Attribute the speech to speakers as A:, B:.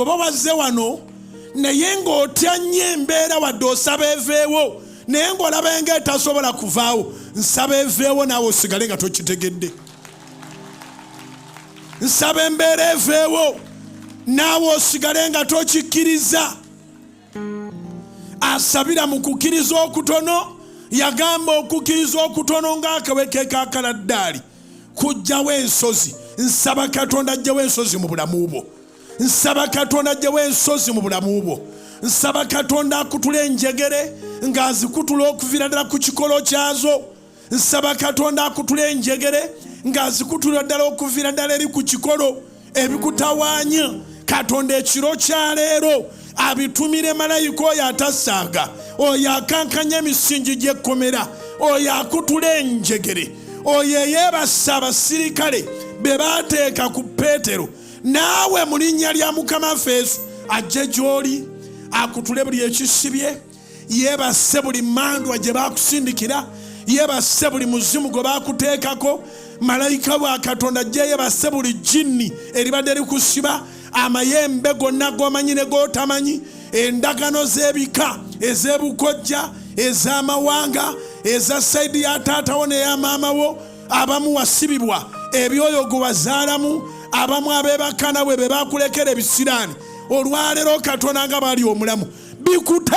A: oba wazze wano naye ng'otya nnyo embeera wadde osaba eveewo naye ng'olaba ng'etasobola kuvaawo, nsaba eveewo naawe osigale nga tokitegedde. Nsaba embeera eveewo naawe osigale nga tokikkiriza. Asabira mu kukkiriza okutono, yagamba okukkiriza okutono ng'akaweke k'akaladdaali kujjawo ensozi. Nsaba Katonda ajjawo ensozi mu bulamu bwo. Nsaba Katonda ajjawo ensozi mu bulamu bwo. Nsaba Katonda akutula enjegere ng'azikutula okuviira ddala ku kikolo kyazo. Nsaba Katonda akutula enjegere ng'azikutula ddala okuviira ddala eri ku kikolo ebikutawaanya. Katonda ekiro kya leero abitumire malayika oyo atasaaga, oyo akankanya emisingi gy'ekkomera, oyo akutula enjegere, oyo eyeebasa abasirikale be baateeka ku Peetero. Naawe mu linnya lya Mukama waffe Yesu ajje gy'oli akutule buli ekisibye, yeebase buli mandwa gye baakusindikira, yeebase buli muzimu gwe baakuteekako. Malayika wa Katonda ajje yeebase buli jjinni eribadde likusiba, amayembe gonna g'omanyi ne g'otamanyi, endagano z'ebika ez'ebukojja, ez'amawanga, eza sayidi ya taatawo n'eya maamawo, abamu wasibibwa ebyoyo gwe wazaalamu, abamu abeebaka nawe be baakulekera ebisiraani. Olwaleero Katonda nga bali omulamu bikute